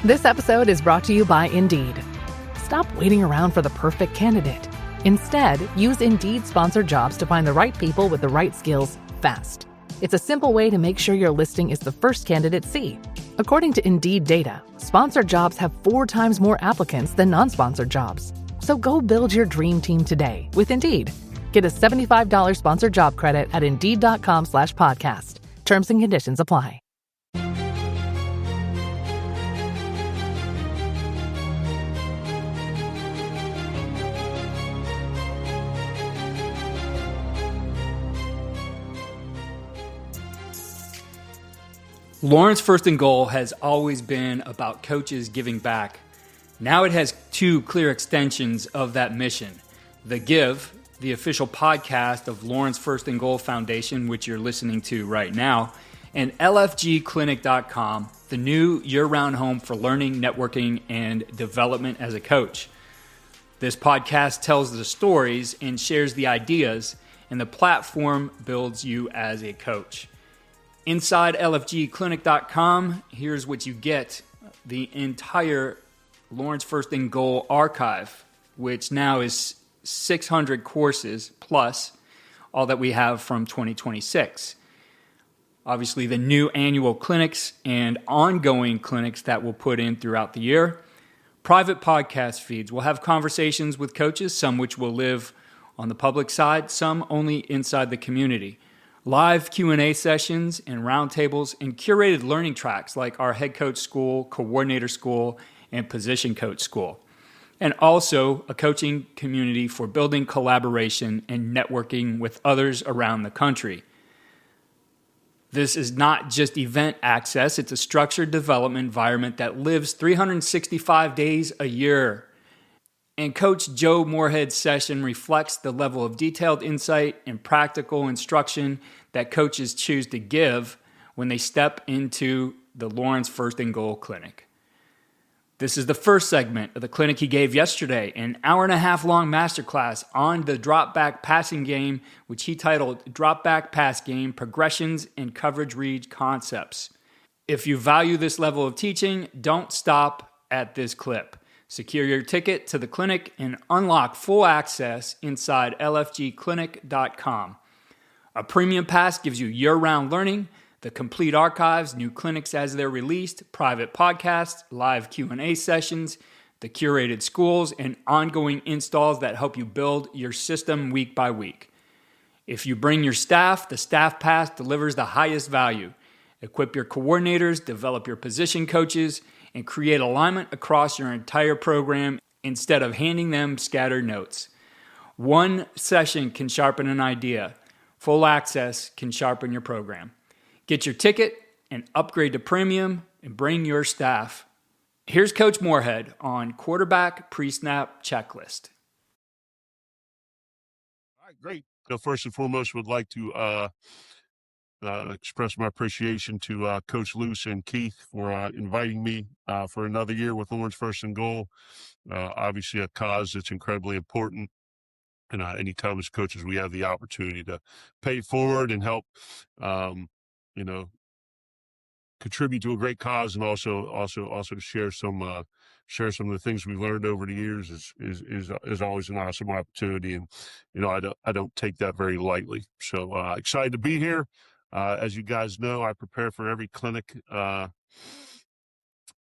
This episode is brought to you by Indeed. Stop waiting around for the perfect candidate. Instead, use Indeed sponsored jobs to find the right people with the right skills fast. It's a simple way to make sure your listing is the first candidates see. According to Indeed data, sponsored jobs have 4 times more applicants than non-sponsored jobs. So go build your dream team today with Indeed. Get a $75 sponsored job credit at Indeed.com/podcast. Terms and conditions apply. Lawrence First and Goal has always been about coaches giving back. Now it has 2 clear extensions of that mission. The Give, the official podcast of Lawrence First and Goal Foundation, which you're listening to right now, and LFGclinic.com, the new year-round home for learning, networking, and development as a coach. This podcast tells the stories and shares the ideas, and the platform builds you as a coach. Inside LFGclinic.com, here's what you get. The entire Lawrence First and Goal archive, which now is 600 courses plus all that we have from 2026. Obviously, the new annual clinics and ongoing clinics that we'll put in throughout the year. Private podcast feeds. We'll have conversations with coaches, some which will live on the public side, some only inside the community. Live Q&A sessions and roundtables and curated learning tracks like our head coach school, coordinator school, and position coach school. And also a coaching community for building collaboration and networking with others around the country. This is not just event access, it's a structured development environment that lives 365 days a year. And Coach Joe Moorhead's session reflects the level of detailed insight and practical instruction that coaches choose to give when they step into the Lawrence First and Goal Clinic. This is the first segment of the clinic he gave yesterday, an hour-and-a-half-long masterclass on the dropback passing game, which he titled Dropback Pass Game, Progressions and Coverage Read Concepts. If you value this level of teaching, don't stop at this clip. Secure your ticket to the clinic and unlock full access inside LFGclinic.com. A premium pass gives you year-round learning, the complete archives, new clinics as they're released, private podcasts, live Q&A sessions, the curated schools, and ongoing installs that help you build your system week by week. If you bring your staff, the staff pass delivers the highest value. Equip your coordinators, develop your position coaches, and create alignment across your entire program instead of handing them scattered notes. One session can sharpen an idea. Full access can sharpen your program. Get your ticket and upgrade to premium and bring your staff. Here's Coach Moorhead on quarterback pre-snap checklist. All right, great. So first and foremost, would like to express my appreciation to Coach Luce and Keith for inviting me for another year with Lawrence First and Goal. Obviously, a cause that's incredibly important. And anytime as coaches we have the opportunity to pay forward and help, contribute to a great cause, and also to share some of the things we've learned over the years is always an awesome opportunity. And I don't take that very lightly. So excited to be here. As you guys know, I prepare for every clinic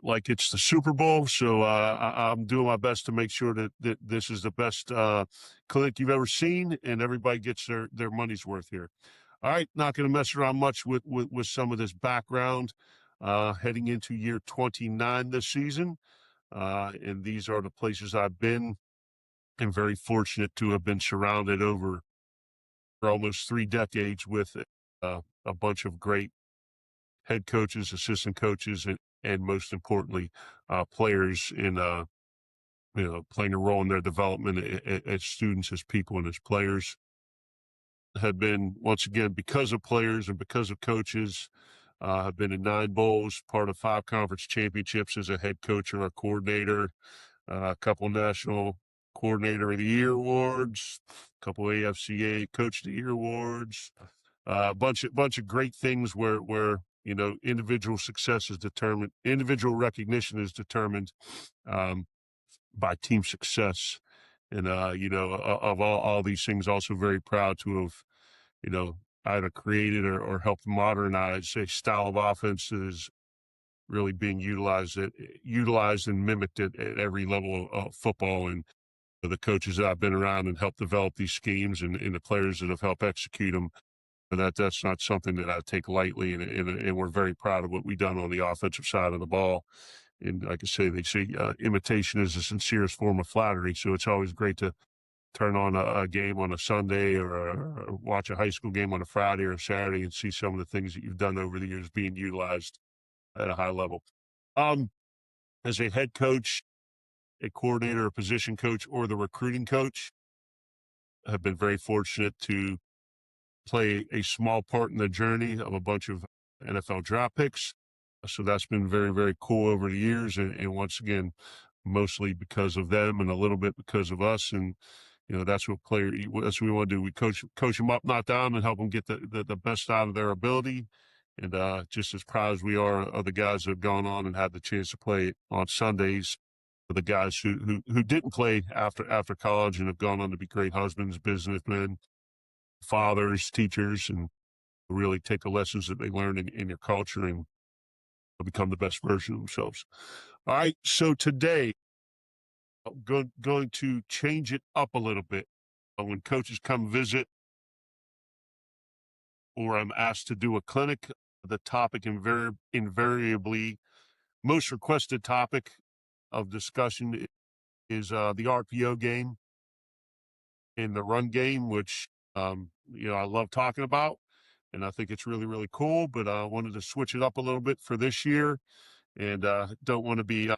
like it's the Super Bowl. So I'm doing my best to make sure that this is the best clinic you've ever seen, and everybody gets their money's worth here. All right, not going to mess around much with some of this background. Heading into year 29 this season, and these are the places I've been. I'm very fortunate to have been surrounded over for almost 3 decades with a bunch of great head coaches, assistant coaches, and most importantly, players in playing a role in their development as students, as people, and as players. Have been, once again, because of players and because of coaches, have been in 9 bowls, part of 5 conference championships as a head coach or a coordinator, a couple national coordinator of the year awards, a couple AFCA coach of the year awards, a bunch of great things where individual success is determined, individual recognition is determined by team success. And, of all these things, also very proud to have, either created or helped modernize a style of offense that is really being utilized and mimicked at every level of football. And the coaches that I've been around and helped develop these schemes, and the players that have helped execute them, that's not something that I take lightly. And we're very proud of what we've done on the offensive side of the ball. And like I say, they say imitation is the sincerest form of flattery. So it's always great to turn on a game on a Sunday or watch a high school game on a Friday or a Saturday and see some of the things that you've done over the years being utilized at a high level. As a head coach, a coordinator, a position coach, or the recruiting coach, have been very fortunate to play a small part in the journey of a bunch of NFL draft picks. So that's been very, very cool over the years. And once again, mostly because of them and a little bit because of us. And, that's what that's what we want to do. We coach them up, not down, and help them get the best out of their ability. And just as proud as we are of the guys that have gone on and had the chance to play on Sundays, the guys who didn't play after college and have gone on to be great husbands, businessmen, fathers, teachers, and really take the lessons that they learn in your culture and become the best version of themselves. All right, so today, I'm going to change it up a little bit. When coaches come visit or I'm asked to do a clinic, the topic invariably, most requested topic of discussion is the RPO game and the run game, which, I love talking about. And I think it's really, really cool, but I wanted to switch it up a little bit for this year, and don't want to be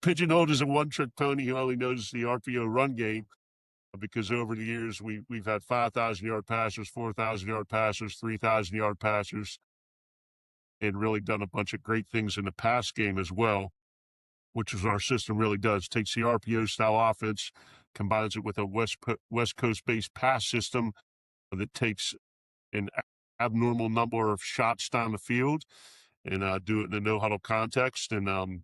pigeonholed as a one-trick pony who only knows the RPO run game, because over the years we've had 5,000-yard passers, 4,000-yard passers, 3,000-yard passers, and really done a bunch of great things in the pass game as well, which is what our system really does. Takes the RPO-style offense, combines it with a West Coast-based pass system that takes an abnormal number of shots down the field and do it in a no-huddle context. And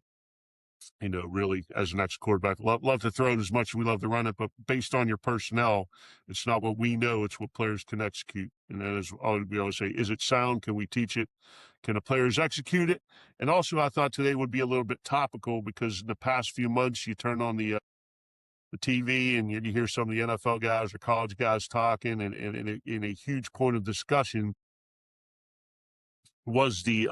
really, as an ex-quarterback, love to throw it as much as we love to run it, but based on your personnel, it's not what we know, it's what players can execute. And that is all we always say, is it sound? Can we teach it? Can the players execute it? And also, I thought today would be a little bit topical, because in the past few months, you turn on the TV and you hear some of the NFL guys or college guys talking, and in a huge point of discussion was the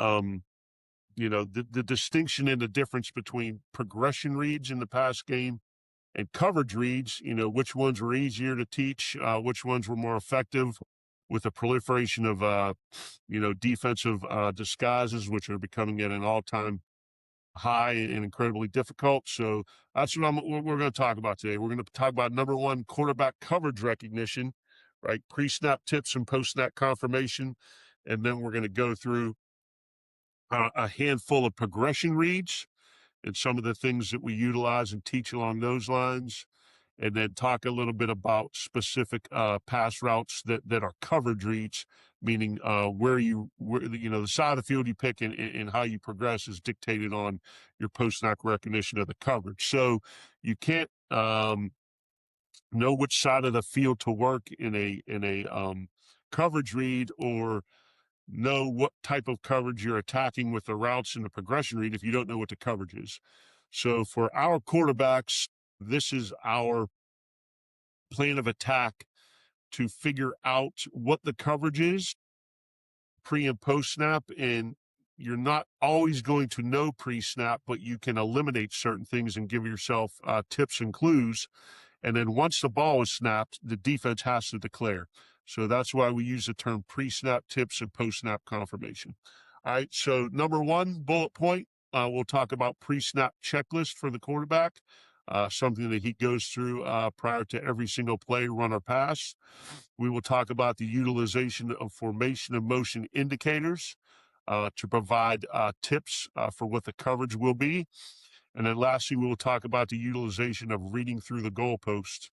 distinction and the difference between progression reads in the pass game and coverage reads, which ones were easier to teach, which ones were more effective, with the proliferation of, defensive disguises, which are becoming at an all-time high and incredibly difficult. So that's what we're going to talk about today. We're going to talk about, number one, quarterback coverage recognition, right? Pre-snap tips and post-snap confirmation. And then we're going to go through a handful of progression reads and some of the things that we utilize and teach along those lines, and then talk a little bit about specific pass routes that are coverage reads, meaning where the side of the field you pick and how you progress is dictated on your post-snap recognition of the coverage. So you can't know which side of the field to work in a coverage read, or know what type of coverage you're attacking with the routes in the progression read if you don't know what the coverage is. So for our quarterbacks, this is our plan of attack to figure out what the coverage is pre and post snap. And you're not always going to know pre-snap, but you can eliminate certain things and give yourself tips and clues. And then once the ball is snapped, the defense has to declare. So that's why we use the term pre-snap tips and post-snap confirmation. All right, so number one bullet point, we'll talk about pre-snap checklist for the quarterback, something that he goes through prior to every single play, run or pass. We will talk about the utilization of formation and motion indicators to provide tips for what the coverage will be. And then lastly, we will talk about the utilization of reading through the goalpost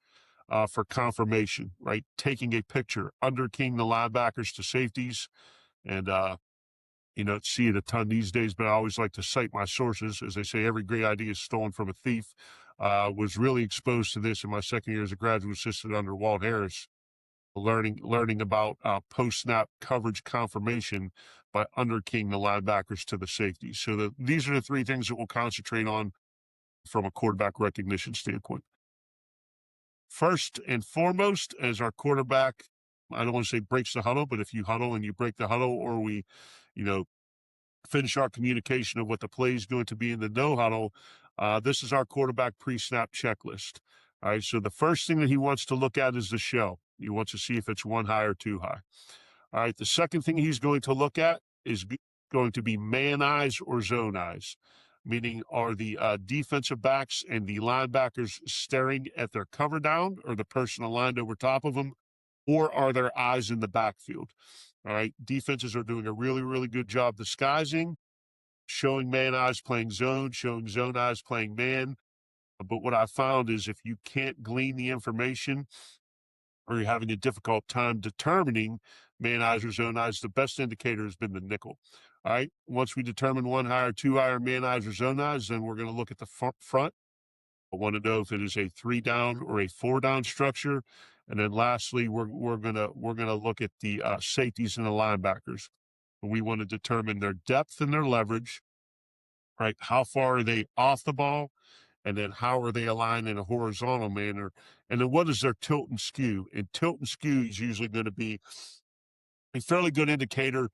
for confirmation, right? Taking a picture, underkeying the linebackers to safeties, and see it a ton these days, but I always like to cite my sources. As they say, every great idea is stolen from a thief. Was really exposed to this in my second year as a graduate assistant under Walt Harris, learning about post-snap coverage confirmation by underkeying the linebackers to the safeties. So these are the three things that we'll concentrate on from a quarterback recognition standpoint. First and foremost, as our quarterback, I don't want to say breaks the huddle, but if you huddle and you break the huddle, or we, finish our communication of what the play is going to be in the no huddle, this is our quarterback pre-snap checklist. All right, so the first thing that he wants to look at is the shell. He wants to see if it's one high or two high. All right, the second thing he's going to look at is going to be man eyes or zone eyes, meaning are the defensive backs and the linebackers staring at their cover down or the person aligned over top of them, or are their eyes in the backfield? All right, defenses are doing a really, really good job disguising, showing man eyes playing zone, showing zone eyes playing man. But what I found is if you can't glean the information, or you're having a difficult time determining man eyes or zone eyes, the best indicator has been the nickel. All right, once we determine one high or two high or man eyes or zone eyes, then we're going to look at the front. I want to know if it is a 3 down or a 4 down structure. And then lastly, we're gonna look at the safeties and the linebackers. We want to determine their depth and their leverage, right? How far are they off the ball? And then how are they aligned in a horizontal manner? And then what is their tilt and skew? And tilt and skew is usually going to be a fairly good indicator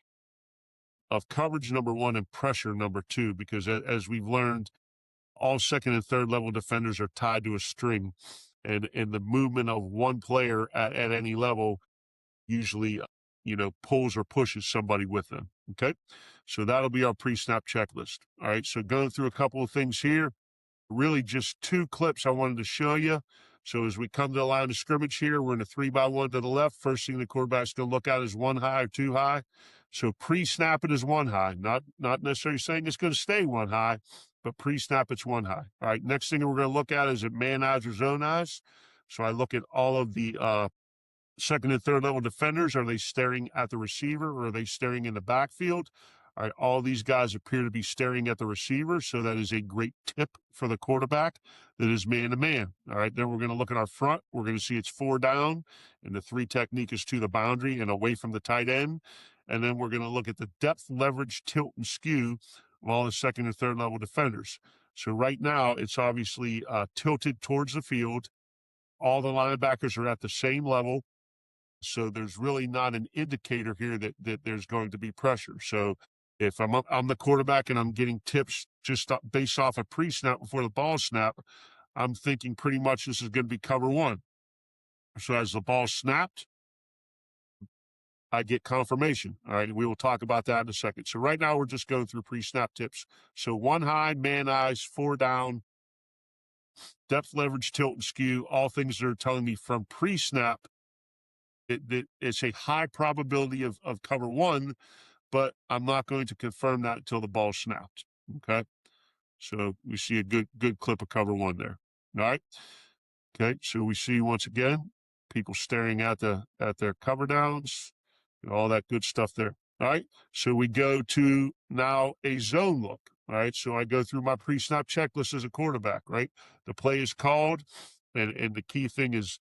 of coverage, number one, and pressure, number two, because as we've learned, all second and third level defenders are tied to a string, and the movement of one player at any level usually, pulls or pushes somebody with them. Okay. So that'll be our pre-snap checklist. All right. So going through a couple of things here, really just two clips I wanted to show you. So as we come to the line of scrimmage here, we're in a 3-by-1 to the left. First thing the quarterback's going to look at is one high or two high. So pre-snap it is one high, not necessarily saying it's going to stay one high, but pre-snap it's one high. All right, next thing we're going to look at is it man eyes or zone eyes. So I look at all of the second and third level defenders. Are they staring at the receiver, or are they staring in the backfield? All right, all these guys appear to be staring at the receiver, so that is a great tip for the quarterback that is man-to-man. All right, then we're going to look at our front. We're going to see it's 4 down, and the 3 technique is to the boundary and away from the tight end. And then we're going to look at the depth, leverage, tilt, and skew of all the second and third level defenders. So right now, it's obviously tilted towards the field. All the linebackers are at the same level. So there's really not an indicator here that there's going to be pressure. So if I'm the quarterback and I'm getting tips just based off a pre-snap before the ball snap, I'm thinking pretty much this is going to be cover one. So as the ball snapped, I get confirmation. All right, we will talk about that in a second. So right now we're just going through pre-snap tips. So one high, man eyes, 4 down, depth, leverage, tilt, and skew, all things that are telling me from pre-snap it's a high probability of cover one, but I'm not going to confirm that until the ball snapped. Okay. So we see a good clip of cover one there. All right. Okay. So we see once again, people staring at their cover downs and all that good stuff there. All right. So we go to now a zone look. All right. So I go through my pre-snap checklist as a quarterback, right? The play is called, and the key thing is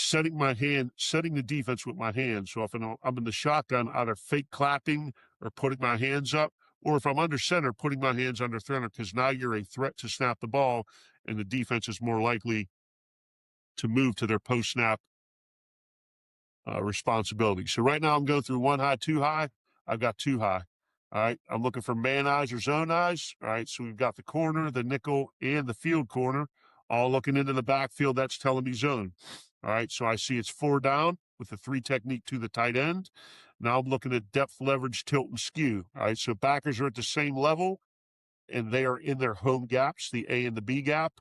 setting the defense with my hands. So if I'm in the shotgun, either fake clapping or putting my hands up, or if I'm under center, putting my hands under center, because now you're a threat to snap the ball, and the defense is more likely to move to their post-snap responsibility. So right now I'm going through one high, two high. I've got two high. All right. I'm looking for man eyes or zone eyes. All right. So we've got the corner, the nickel, and the field corner all looking into the backfield. That's telling me zone. All right. So I see it's 4 down with the 3 technique to the tight end. Now I'm looking at depth, leverage, tilt, and skew. All right. So backers are at the same level, and they are in their home gaps, the A and the B gap.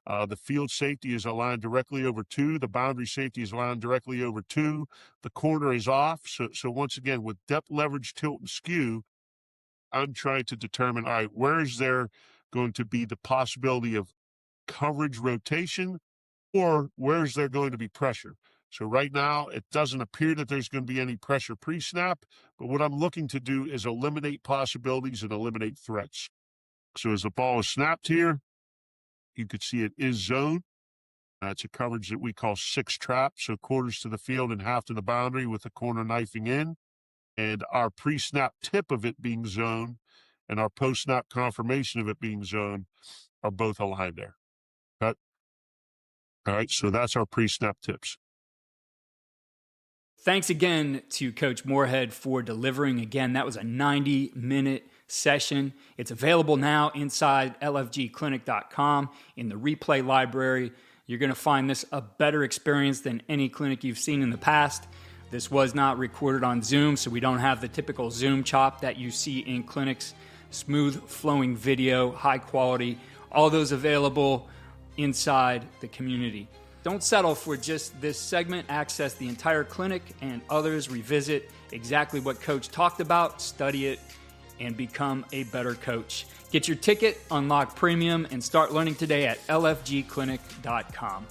The field safety is aligned directly over 2. The boundary safety is aligned directly over 2. The corner is off. So once again, with depth, leverage, tilt, and skew, I'm trying to determine, all right, where is there going to be the possibility of coverage rotation, or where is there going to be pressure? So right now, it doesn't appear that there's going to be any pressure pre-snap, but what I'm looking to do is eliminate possibilities and eliminate threats. So as the ball is snapped here, you can see it is zone. It's a coverage that we call 6 trap, so quarters to the field and half to the boundary with the corner knifing in. And our pre-snap tip of it being zone and our post-snap confirmation of it being zone are both aligned there. Okay? All right, so that's our pre-snap tips. Thanks again to Coach Moorhead for delivering. Again, that was a 90-minute session. It's available now inside lfgclinic.com in the replay library. You're going to find this a better experience than any clinic you've seen in the past. This was not recorded on Zoom, so we don't have the typical Zoom chop that you see in clinics. Smooth flowing video, high quality, all those available inside the community. Don't settle for just this segment. Access the entire clinic and others. Revisit exactly what Coach talked about, study it, and become a better coach. Get your ticket, unlock premium, and start learning today at lfgclinic.com.